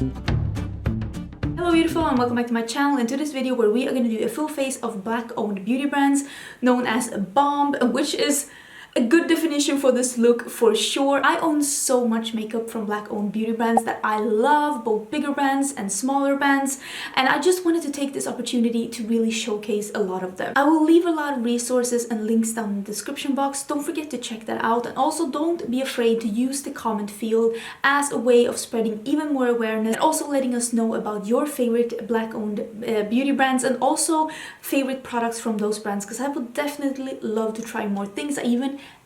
Hello beautiful and welcome back to my channel. In today's video where we are going to do a full face of black owned beauty brands known as B.O.M.B, which is a good definition for this look for sure. I own so much makeup from black owned beauty brands that I love, both bigger brands and smaller brands, and I just wanted to take this opportunity to really showcase a lot of them. I will leave a lot of resources and links down in the description box. Don't forget to check that out, and also don't be afraid to use the comment field as a way of spreading even more awareness and also letting us know about your favorite black owned beauty brands and also favorite products from those brands, because I would definitely love to try more things.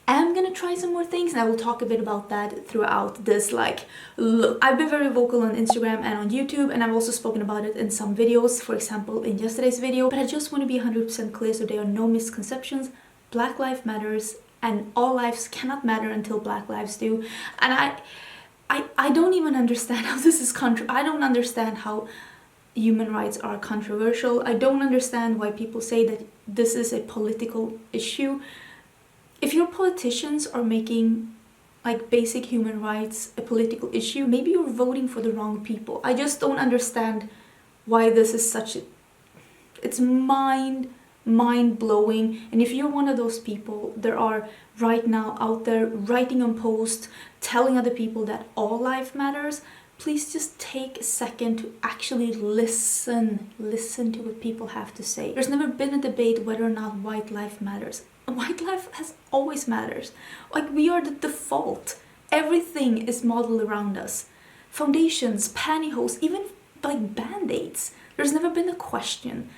I'm gonna try some more things, and I will talk a bit about that throughout this look. I've been very vocal on Instagram and on YouTube, and I've also spoken about it in some videos, for example in yesterday's video, but I just want to be 100% clear so there are no misconceptions. Black life matters, and all lives cannot matter until black lives do. And I don't even understand how this is I don't understand how human rights are controversial. I don't understand why people say that this is a political issue. If your politicians are making basic human rights a political issue, maybe you're voting for the wrong people. I just don't understand why this is such a... It's mind-blowing. And if you're one of those people, there are right now out there writing on posts, telling other people that all life matters, please just take a second to actually listen to what people have to say. There's never been a debate whether or not white life matters. White life has always matters. We are the default. Everything is modeled around us. Foundations, pantyhose, even band-aids. There's never been a question.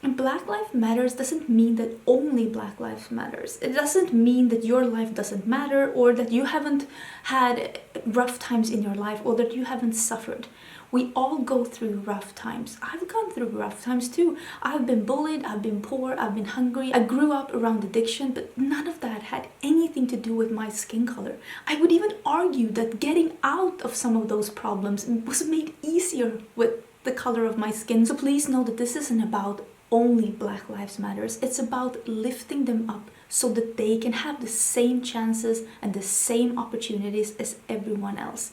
And Black Lives Matters doesn't mean that only Black Lives Matters. It doesn't mean that your life doesn't matter, or that you haven't had rough times in your life, or that you haven't suffered. We all go through rough times. I've gone through rough times too. I've been bullied, I've been poor, I've been hungry. I grew up around addiction, but none of that had anything to do with my skin color. I would even argue that getting out of some of those problems was made easier with the color of my skin. So please know that this isn't about only Black Lives Matters. It's about lifting them up so that they can have the same chances and the same opportunities as everyone else.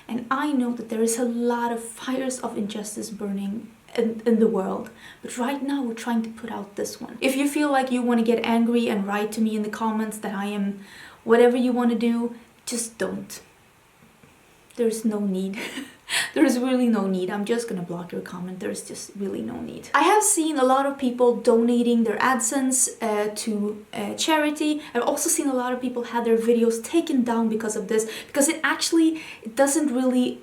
And I know that there is a lot of fires of injustice burning in the world, but right now we're trying to put out this one. If you feel like you want to get angry and write to me in the comments that I am whatever you want to do, just don't. There's no need. There's really no need. I'm just gonna block your comment. There's just really no need. I have seen a lot of people donating their AdSense to charity. I've also seen a lot of people had their videos taken down because of this, because it doesn't really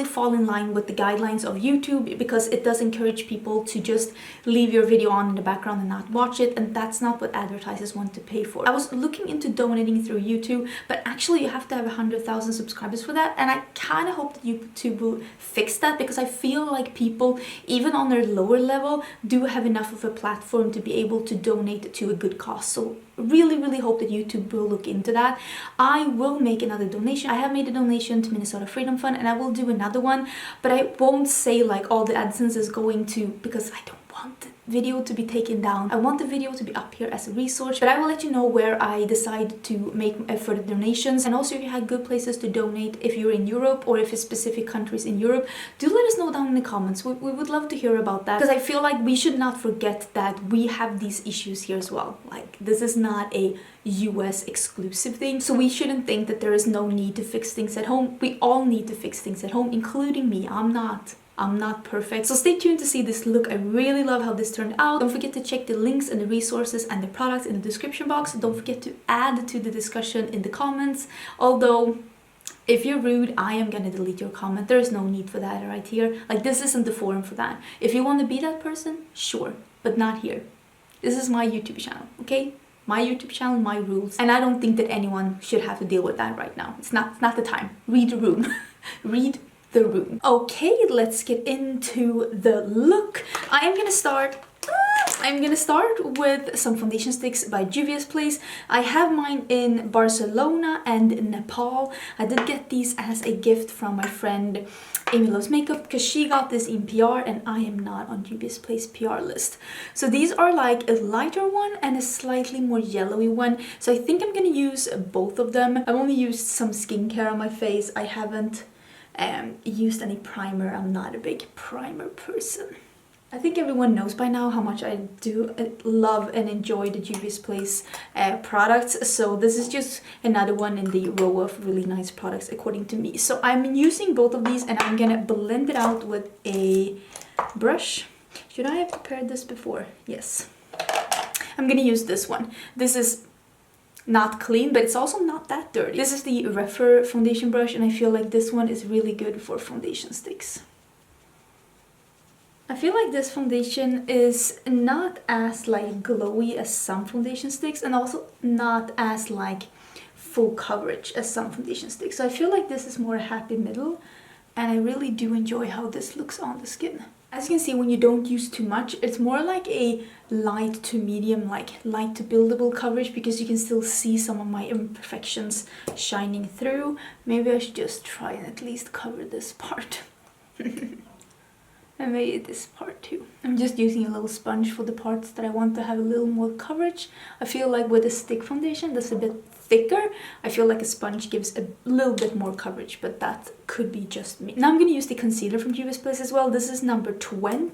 fall in line with the guidelines of YouTube, because it does encourage people to just leave your video on in the background and not watch it, and that's not what advertisers want to pay for. I was looking into donating through YouTube, but actually you have to have 100,000 subscribers for that, and I kind of hope that YouTube will fix that, because I feel like people, even on their lower level, do have enough of a platform to be able to donate to a good cause. So really hope that YouTube will look into that. I will make another donation. I have made a donation to Minnesota Freedom Fund, and I will do another one, but I won't say all the AdSense is going to, because I don't want the video to be taken down. I want the video to be up here as a resource, but I will let you know where I decide to make further donations. And also, if you have good places to donate, if you're in Europe or if it's specific countries in Europe, do let us know down in the comments. We would love to hear about that, because I feel like we should not forget that we have these issues here as well. This is not a US exclusive thing, so we shouldn't think that there is no need to fix things at home. We all need to fix things at home, including me. I'm not perfect. So stay tuned to see this look. I really love how this turned out. Don't forget to check the links and the resources and the products in the description box. Don't forget to add to the discussion in the comments. Although, if you're rude, I am gonna delete your comment. There is no need for that right here. This isn't the forum for that. If you want to be that person, sure, but not here. This is my YouTube channel, okay? My YouTube channel, my rules. And I don't think that anyone should have to deal with that right now. It's not the time. Read the room. Read the room. Okay, let's get into the look. I'm gonna start with some foundation sticks by Juvia's Place. I have mine in Barcelona and Nepal. I did get these as a gift from my friend Amy Loves Makeup, because she got this in PR and I am not on Juvia's Place PR list. So these are a lighter one and a slightly more yellowy one. So I think I'm gonna use both of them. I've only used some skincare on my face. I haven't used any primer. I'm not a big primer person. I think everyone knows by now how much I do love and enjoy the Juvia's Place products. So this is just another one in the row of really nice products according to me. So I'm using both of these and I'm gonna blend it out with a brush. Should I have prepared this before? Yes. I'm gonna use this one. This is not clean, but it's also not that dirty. This is the Refer foundation brush and I feel like this one is really good for foundation sticks. I feel like this foundation is not as like glowy as some foundation sticks and also not as like full coverage as some foundation sticks. So I feel like this is more a happy middle and I really do enjoy how this looks on the skin. As you can see, when you don't use too much, it's more like a light to medium, like light to buildable coverage because you can still see some of my imperfections shining through. Maybe I should just try and at least cover this part. And maybe this part too. I'm just using a little sponge for the parts that I want to have a little more coverage. I feel like with a stick foundation that's a bit thicker, I feel like a sponge gives a little bit more coverage, but that could be just me. Now I'm going to use the concealer from Juvia's Place as well. This is number 20.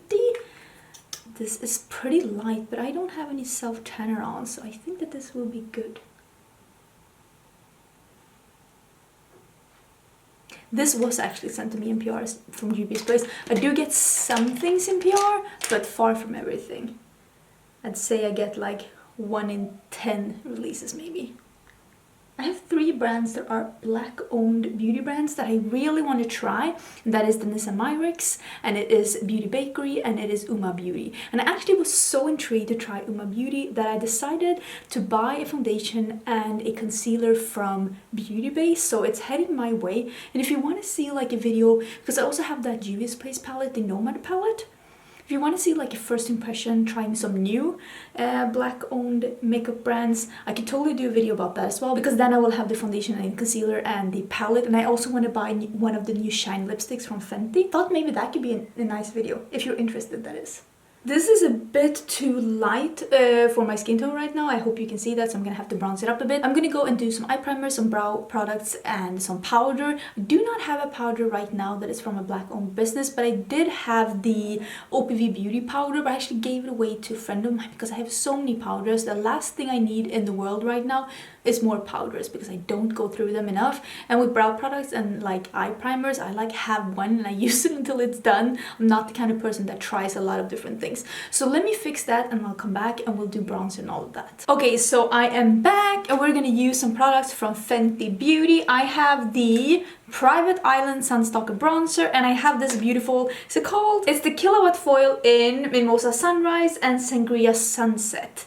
This is pretty light, but I don't have any self-tanner on, so I think that this will be good. This was actually sent to me in PR from Juvia's Place. I do get some things in PR, but far from everything. I'd say I get like 1 in 10 releases maybe. I have 3 brands that are black-owned beauty brands that I really want to try. And that is Denisa Myricks, and it is Beauty Bakery, and it is Uma Beauty. And I actually was so intrigued to try Uma Beauty that I decided to buy a foundation and a concealer from Beauty Base. So it's heading my way. And if you want to see like a video, because I also have that Juvia's Place palette, the Nomad palette. If you want to see like a first impression trying some new black-owned makeup brands, I could totally do a video about that as well, because then I will have the foundation and concealer and the palette, and I also want to buy one of the new Shine lipsticks from Fenty. Thought maybe that could be a nice video, if you're interested, that is. This is a bit too light for my skin tone right now. I hope you can see that, so I'm gonna have to bronze it up a bit. I'm gonna go and do some eye primer, some brow products, and some powder. I do not have a powder right now that is from a black-owned business, but I did have the OPV Beauty powder, but I actually gave it away to a friend of mine because I have so many powders. The last thing I need in the world right now is more powders because I don't go through them enough. And with brow products and like eye primers, I like have one and I use it until it's done. I'm not the kind of person that tries a lot of different things. So let me fix that and I'll come back and we'll do bronzer and all of that. Okay, so I am back and we're gonna use some products from Fenty Beauty. I have the Private Island Sunstalker Bronzer and I have this beautiful, what's it called? It's the Kilowatt Foil in Mimosa Sunrise and Sangria Sunset.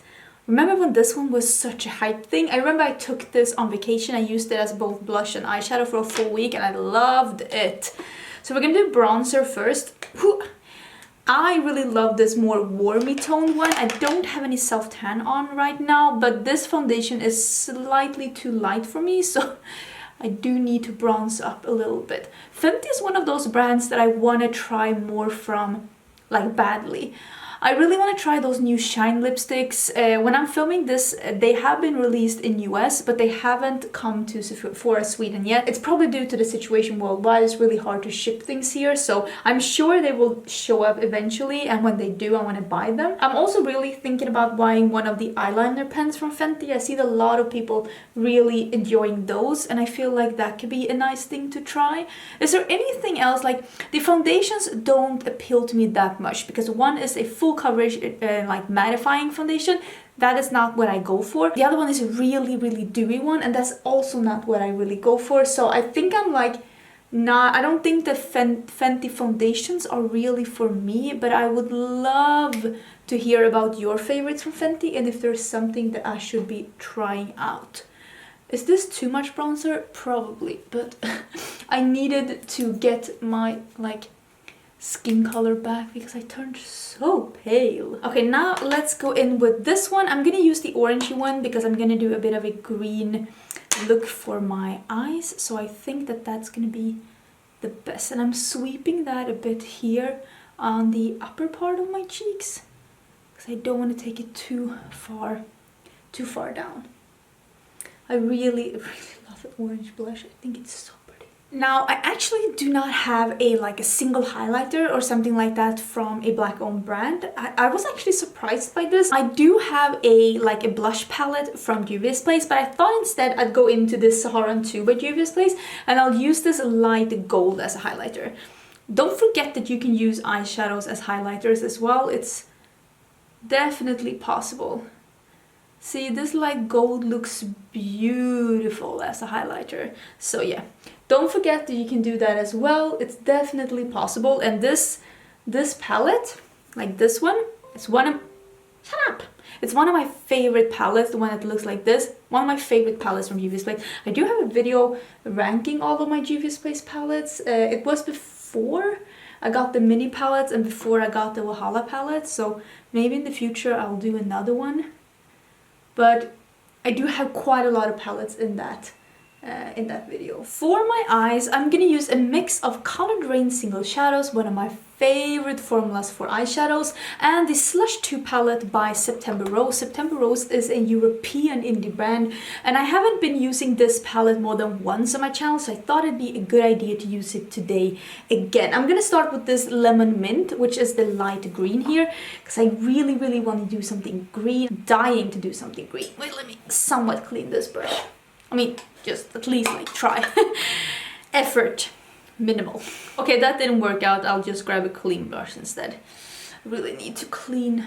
Remember when this one was such a hype thing? I remember I took this on vacation. I used it as both blush and eyeshadow for a full week and I loved it. So we're gonna do bronzer first. I really love this more warmy tone one. I don't have any self-tan on right now, but this foundation is slightly too light for me, so I do need to bronze up a little bit. Fenty is one of those brands that I want to try more from, like badly. I really want to try those new Shine lipsticks. When I'm filming this, they have been released in US, but they haven't come to Sephora Sweden yet. It's probably due to the situation worldwide. It's really hard to ship things here, so I'm sure they will show up eventually, and when they do, I want to buy them. I'm also really thinking about buying one of the eyeliner pens from Fenty. I see a lot of people really enjoying those, and I feel like that could be a nice thing to try. Is there anything else? Like, the foundations don't appeal to me that much, because one is a full coverage like mattifying foundation. That is not what I go for. The other one is a really dewy one, and that's also not what I really go for. So I think I'm like I don't think the Fenty foundations are really for me, but I would love to hear about your favorites from Fenty and if there's something that I should be trying out. Is this too much bronzer? Probably, but I needed to get my like skin color back because I turned so pale. Okay, now let's go in with this one. I'm gonna use the orangey one because I'm gonna do a bit of a green look for my eyes, so I think that that's gonna be the best. And I'm sweeping that a bit here on the upper part of my cheeks because I don't want to take it too far down. I really love the orange blush. I think it's so pretty. Now, I actually do not have a single highlighter or something like that from a black-owned brand. I was actually surprised by this. I do have a blush palette from Juvia's Place, but I thought instead I'd go into this Saharan 2 by Juvia's Place, and I'll use this light gold as a highlighter. Don't forget that you can use eyeshadows as highlighters as well. It's definitely possible. See, this light gold looks beautiful as a highlighter. So yeah, don't forget that you can do that as well. It's definitely possible. And this palette, like this one, it's one of... Shut up! It's one of my favorite palettes, the one that looks like this. One of my favorite palettes from Juvia's Place. I do have a video ranking all of my Juvia's Place palettes. It was before I got the mini palettes and before I got the Wahala palette. So maybe in the future I'll do another one. But I do have quite a lot of palettes in that video. For my eyes, I'm gonna use a mix of Colored Rain Single Shadows, one of my favorite formulas for eyeshadows, and the Slush 2 palette by September Rose. September Rose is a European indie brand, and I haven't been using this palette more than once on my channel, so I thought it'd be a good idea to use it today again. I'm gonna start with this Lemon Mint, which is the light green here, because I really, really want to do something green. Dying to do something green. Wait, let me somewhat clean this brush. I mean, just at least try. Effort. Minimal. Okay, that didn't work out. I'll just grab a clean brush instead. Really need to clean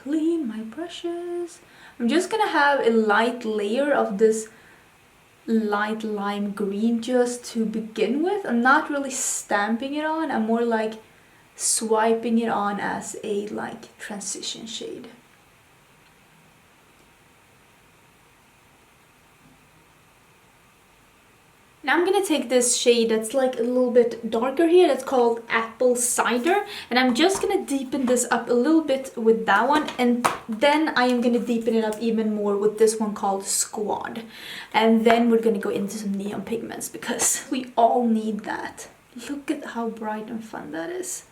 my brushes. I'm just gonna have a light layer of this light lime green just to begin with. I'm not really stamping it on. I'm more like swiping it on as a transition shade. Now I'm gonna take this shade that's a little bit darker here, that's called Apple Cider, and I'm just gonna deepen this up a little bit with that one, and then I am gonna deepen it up even more with this one called Squad. And then we're gonna go into some neon pigments, because we all need that. Look at how bright and fun that is.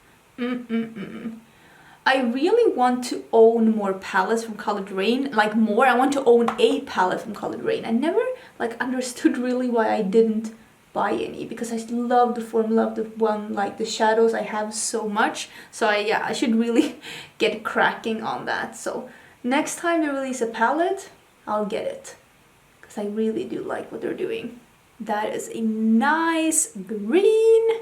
I really want to own more palettes from Colored Rain, I want to own a palette from Colored Rain. I never understood really why I didn't buy any, because I love the formula of the one, the shadows I have so much. So I should really get cracking on that. So next time they release a palette, I'll get it, because I really do like what they're doing. That is a nice green.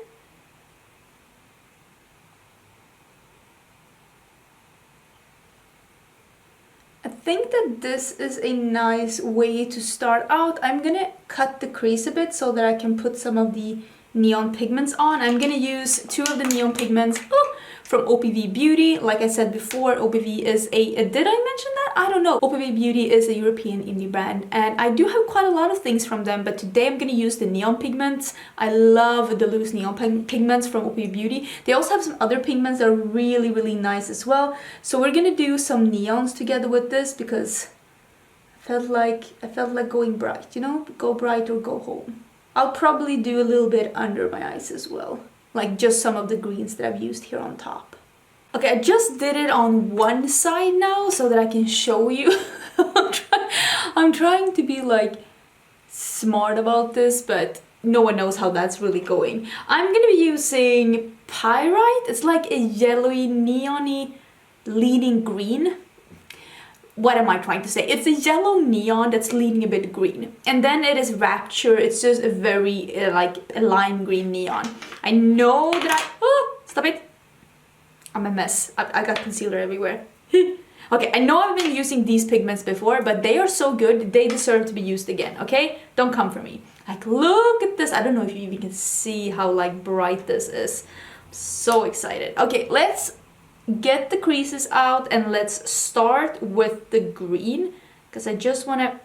I think that this is a nice way to start out. I'm gonna cut the crease a bit so that I can put some of the neon pigments on. I'm gonna use 2 of the neon pigments from OPV Beauty. Like I said before, OPV is did I mention that? I don't know. OPV Beauty is a European indie brand, and I do have quite a lot of things from them, but today I'm gonna use the neon pigments. I love the loose neon pigments from OPV Beauty. They also have some other pigments that are really, really nice as well. So we're gonna do some neons together with this, because I felt like going bright, you know? Go bright or go home. I'll probably do a little bit under my eyes as well. Just some of the greens that I've used here on top. Okay, I just did it on one side now so that I can show you. I'm trying to be smart about this, but no one knows how that's really going. I'm gonna be using Pyrite. It's like a yellowy, neon-y leaning green. What am I trying to say? It's a yellow neon that's leaning a bit green. And then it is Rapture. It's just a very, a lime green neon. I know that stop it. I'm a mess. I got concealer everywhere. Okay, I know I've been using these pigments before, but they are so good, they deserve to be used again, okay? Don't come for me. Look at this. I don't know if you even can see how, bright this is. I'm so excited. Okay, let's get the creases out and let's start with the green, because I just want to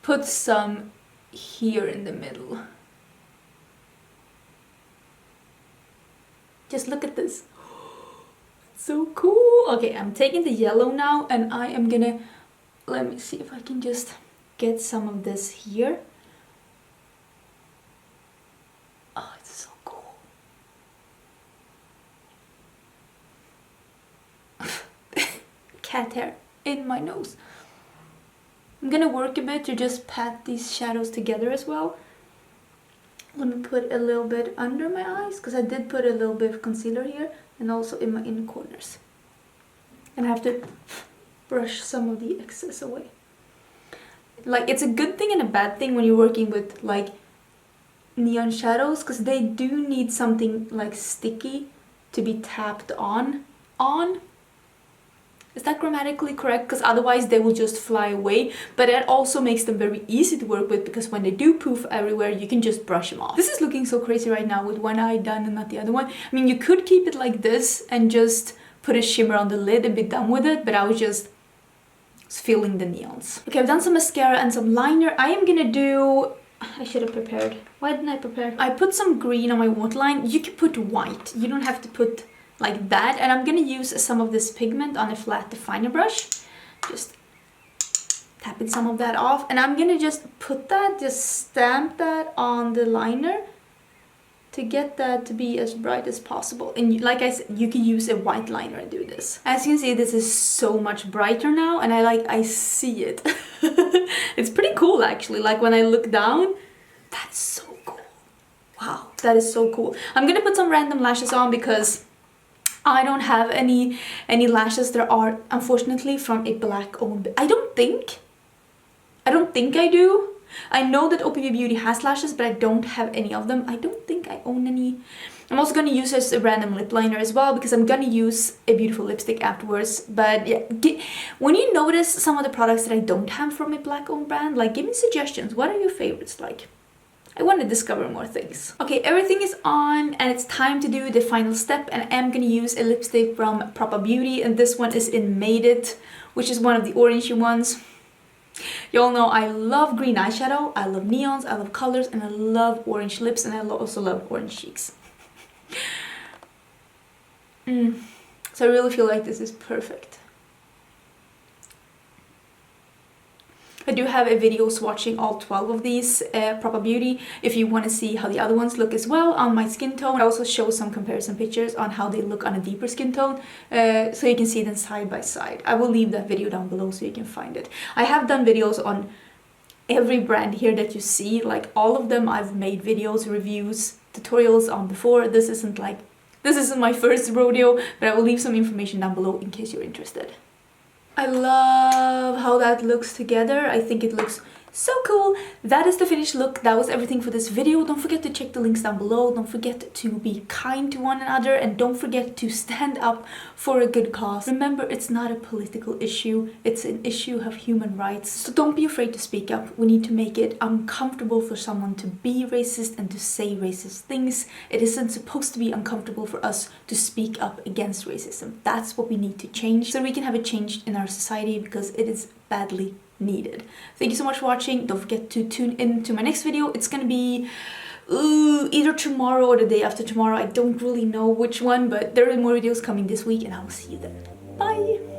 put some here in the middle. Just look at this. It's so cool. Okay, I'm taking the yellow now, and I am gonna, let me see if I can just get some of this here. Oh, it's so cool. Cat hair in my nose. I'm gonna work a bit to just pat these shadows together as well. Let me put a little bit under my eyes, because I did put a little bit of concealer here, and also in my inner corners. And I have to brush some of the excess away. Like, it's a good thing and a bad thing when you're working with like neon shadows, because they do need something like sticky to be tapped on. Is that grammatically correct? Because otherwise they will just fly away. But it also makes them very easy to work with, because when they do poof everywhere, you can just brush them off. This is looking so crazy right now with one eye done and not the other one. I mean, you could keep it like this and just put a shimmer on the lid and be done with it, but I was just feeling the neons. Okay, I've done some mascara and some liner. I am gonna do... I should have prepared. Why didn't I prepare? I put some green on my waterline. You can put white. You don't have to put like that. And I'm gonna use some of this pigment on a flat definer brush. Just tapping some of that off. And I'm gonna just put that, just stamp that on the liner to get that to be as bright as possible. And like I said, you can use a white liner and do this. As you can see, this is so much brighter now, and I see it. It's pretty cool actually. Like when I look down, that's so cool. Wow, that is so cool. I'm gonna put some random lashes on because I don't have any lashes that are unfortunately from a black owned. I don't think I do. I know that OPV Beauty has lashes, but I don't have any of them. I don't think I own any. I'm also going to use this as a random lip liner as well, because I'm going to use a beautiful lipstick afterwards. But yeah, when you notice some of the products that I don't have from a black owned brand, like, give me suggestions. What are your favorites like? I want to discover more things. Okay, everything is on and it's time to do the final step, and I am going to use a lipstick from Proper Beauty, and this one is in Made It, which is one of the orangey ones. You all know I love green eyeshadow, I love neons, I love colors, and I love orange lips, and I also love orange cheeks. So I really feel like this is perfect. I do have a video swatching all 12 of these Proper Beauty if you want to see how the other ones look as well on my skin tone. I also show some comparison pictures on how they look on a deeper skin tone, so you can see them side by side. I will leave that video down below so you can find it. I have done videos on every brand here that you see, like all of them I've made videos, reviews, tutorials on before. This isn't my first rodeo, but I will leave some information down below in case you're interested. I love how that looks together. I think it looks so cool. That is the finished look. That was everything for this video. Don't forget to check the links down below. Don't forget to be kind to one another, and don't forget to stand up for a good cause. Remember, it's not a political issue. It's an issue of human rights. So don't be afraid to speak up. We need to make it uncomfortable for someone to be racist and to say racist things. It isn't supposed to be uncomfortable for us to speak up against racism. That's what we need to change, so we can have a change in our society, because it is badly needed. Thank you so much for watching. Don't forget to tune in to my next video. It's gonna be either tomorrow or the day after tomorrow. I don't really know which one, but there are more videos coming this week, and I will see you then. Bye!